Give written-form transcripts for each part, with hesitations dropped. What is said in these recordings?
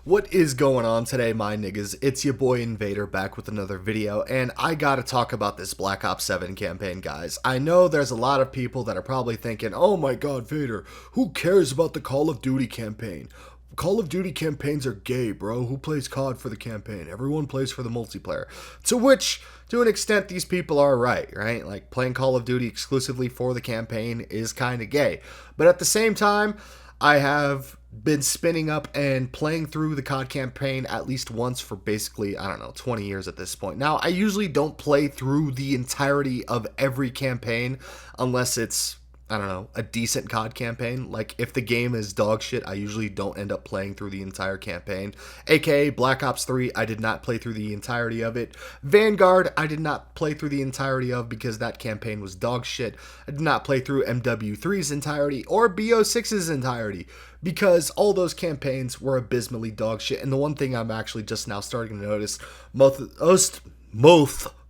What is going on today, my niggas? It's your boy Invader back with another video, and I gotta talk about this Black Ops 7 campaign, guys. I know there's a lot of people that are probably thinking, oh my god, Vader, who cares about the Call of Duty campaign? Call of Duty campaigns are gay, bro. Who plays CoD for the campaign? Everyone plays for the multiplayer. To which, to an extent, these people are right? Like, playing Call of Duty exclusively for the campaign is kind of gay. But at the same time, I have been spinning up and playing through the CoD campaign at least once for basically, I don't know, 20 years at this point. Now, I usually don't play through the entirety of every campaign unless it's, I don't know, a decent CoD campaign. Like, if the game is dog shit, I usually don't end up playing through the entire campaign. AKA Black Ops 3, I did not play through the entirety of it. Vanguard, I did not play through the entirety of because that campaign was dog shit. I did not play through MW3's entirety or BO6's entirety because all those campaigns were abysmally dog shit. And the one thing I'm actually just now starting to notice,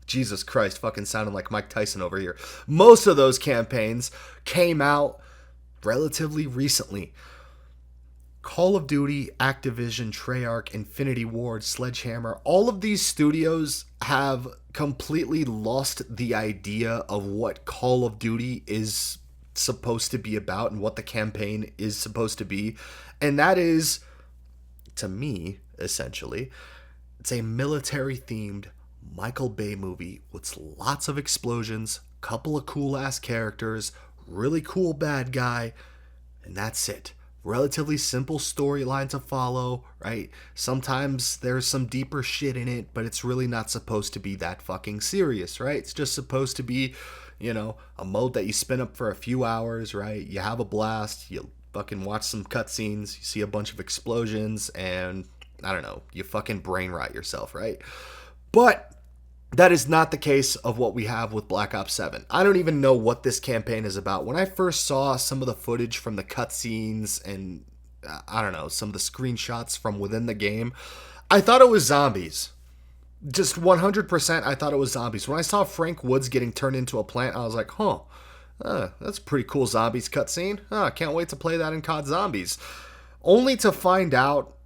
Jesus Christ, fucking sounding like Mike Tyson over here. Most of those campaigns came out relatively recently. Call of Duty, Activision, Treyarch, Infinity Ward, Sledgehammer, all of these studios have completely lost the idea of what Call of Duty is supposed to be about and what the campaign is supposed to be. And that is, to me, essentially, it's a military-themed Michael Bay movie with lots of explosions, couple of cool ass characters, really cool bad guy, and that's it. Relatively simple storyline to follow, right? Sometimes there's some deeper shit in it, but it's really not supposed to be that fucking serious, right? It's just supposed to be, you know, a mode that you spin up for a few hours, right? You have a blast, you fucking watch some cutscenes, you see a bunch of explosions, and I don't know, you fucking brain rot yourself, right? But that is not the case of what we have with Black Ops 7. I don't even know what this campaign is about. When I first saw some of the footage from the cutscenes and, I don't know, some of the screenshots from within the game, I thought it was zombies. Just 100% I thought it was zombies. When I saw Frank Woods getting turned into a plant, I was like, that's a pretty cool zombies cutscene. I can't wait to play that in COD Zombies. Only to find out,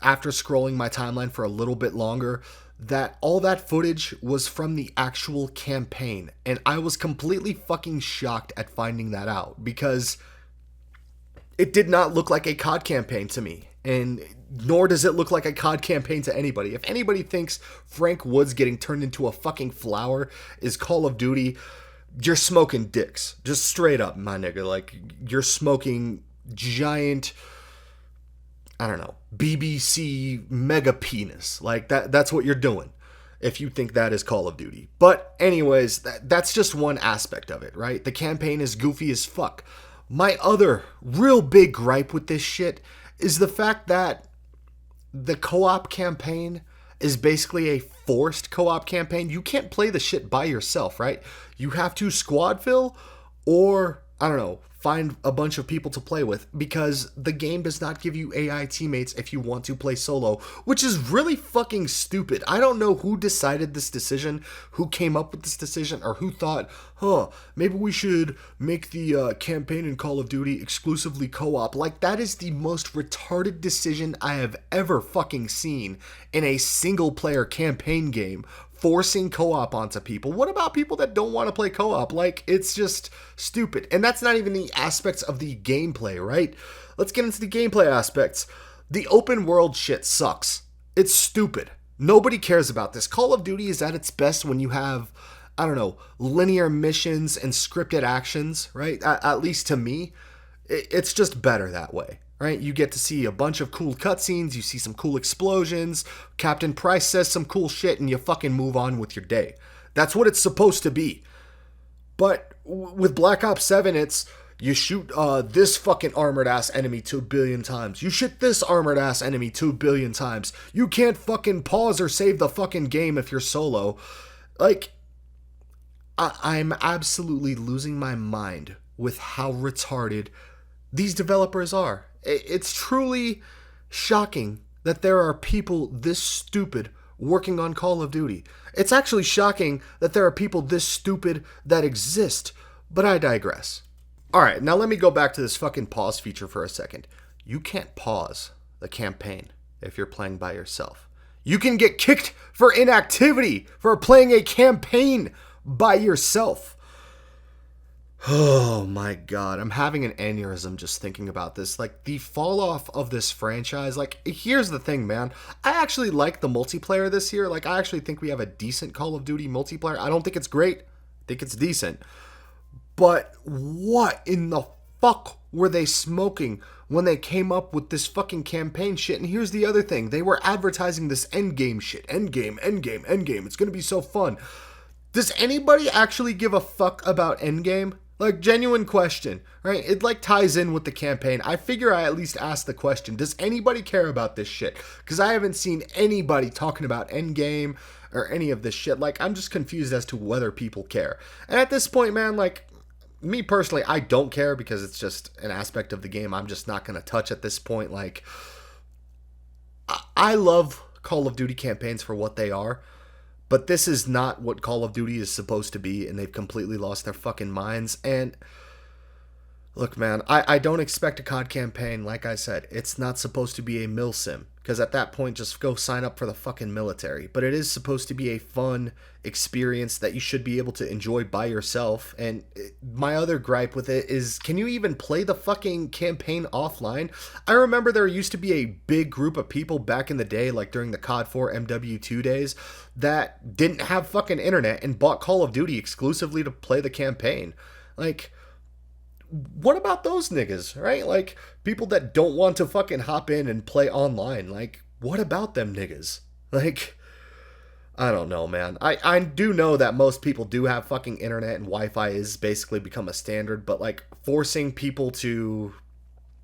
after scrolling my timeline for a little bit longer, that all that footage was from the actual campaign. And I was completely fucking shocked at finding that out because it did not look like a COD campaign to me. And nor does it look like a COD campaign to anybody. If anybody thinks Frank Woods getting turned into a fucking flower is Call of Duty, you're smoking dicks. Just straight up, my nigga. Like, you're smoking giant, I don't know, BBC mega penis. Like, that's what you're doing if you think that is Call of Duty. But anyways, that's just one aspect of it, right? The campaign is goofy as fuck. My other real big gripe with this shit is the fact that the co-op campaign is basically a forced co-op campaign. You can't play the shit by yourself, right? You have to squad fill or, I don't know, find a bunch of people to play with because the game does not give you AI teammates if you want to play solo, which is really fucking stupid. I don't know who decided this decision, who came up with this decision, or who thought, maybe we should make the campaign in Call of Duty exclusively co-op. Like, that is the most retarded decision I have ever fucking seen in a single player campaign game. Forcing co-op onto people. What about people that don't want to play co-op? Like, it's just stupid. And that's not even the aspects of the gameplay, right? Let's get into the gameplay aspects. The open world shit sucks. It's stupid. Nobody cares about this. Call of Duty is at its best when you have, I don't know, linear missions and scripted actions, right? At least to me, it's just better that way. Right? You get to see a bunch of cool cutscenes, you see some cool explosions, Captain Price says some cool shit, and you fucking move on with your day. That's what it's supposed to be. But with Black Ops 7, it's, you shoot this fucking armored-ass enemy 2 billion times. You shoot this armored-ass enemy 2 billion times. You can't fucking pause or save the fucking game if you're solo. Like, I'm absolutely losing my mind with how retarded these developers are. It's truly shocking that there are people this stupid working on Call of Duty. It's actually shocking that there are people this stupid that exist, but I digress. Alright, now let me go back to this fucking pause feature for a second. You can't pause the campaign. if you're playing by yourself. You can get kicked for inactivity for playing a campaign by yourself. Oh my god, I'm having an aneurysm just thinking about this. Like, the fall off of this franchise, like, here's the thing, man. I actually like the multiplayer this year. Like, I actually think we have a decent Call of Duty multiplayer. I don't think it's great. I think it's decent. But what in the fuck were they smoking when they came up with this fucking campaign shit? And here's the other thing. They were advertising this endgame shit. Endgame, endgame, endgame. It's gonna be so fun. Does anybody actually give a fuck about endgame? Like, genuine question, right? It like ties in with the campaign. I figure I at least ask the question, does anybody care about this shit? Because I haven't seen anybody talking about endgame or any of this shit. Like, I'm just confused as to whether people care. And at this point, man, like, me personally, I don't care because it's just an aspect of the game I'm just not going to touch at this point. Like, I love Call of Duty campaigns for what they are. But this is not what Call of Duty is supposed to be, and they've completely lost their fucking minds. And look, man, I don't expect a CoD campaign. Like I said, it's not supposed to be a mil sim, because at that point, just go sign up for the fucking military. But it is supposed to be a fun experience that you should be able to enjoy by yourself. And my other gripe with it is, can you even play the fucking campaign offline? I remember there used to be a big group of people back in the day, like during the COD 4 MW2 days, that didn't have fucking internet and bought Call of Duty exclusively to play the campaign. Like, what about those niggas, right? Like, people that don't want to fucking hop in and play online. Like, what about them niggas? Like, I don't know, man. I do know that most people do have fucking internet and Wi-Fi is basically become a standard, but like forcing people to,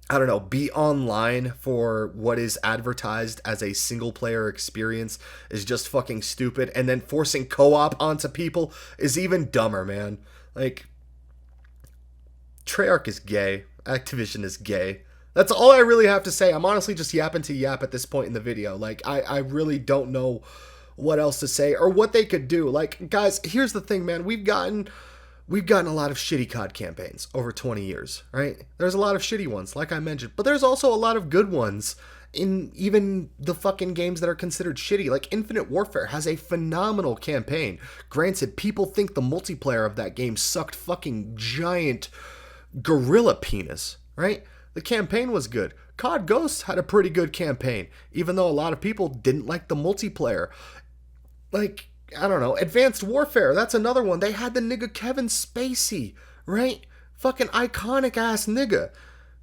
I don't know, be online for what is advertised as a single player experience is just fucking stupid. And then forcing co-op onto people is even dumber, man. Like, Treyarch is gay. Activision is gay. That's all I really have to say. I'm honestly just yapping to yap at this point in the video. Like, I really don't know what else to say or what they could do. Like, guys, here's the thing, man. We've gotten a lot of shitty COD campaigns over 20 years, right? There's a lot of shitty ones, like I mentioned, but there's also a lot of good ones in even the fucking games that are considered shitty. Like, Infinite Warfare has a phenomenal campaign. Granted, people think the multiplayer of that game sucked fucking giant gorilla penis, right? The campaign was good. COD Ghosts had a pretty good campaign, even though a lot of people didn't like the multiplayer. Like, I don't know, Advanced Warfare, that's another one. They had the nigga Kevin Spacey, right? Fucking iconic ass nigga.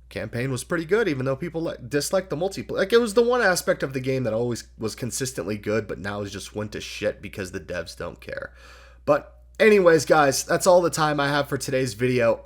Campaign was pretty good, even though people disliked the multiplayer. Like, it was the one aspect of the game that always was consistently good, but now it just went to shit because the devs don't care. But anyways, guys, that's all the time I have for today's video.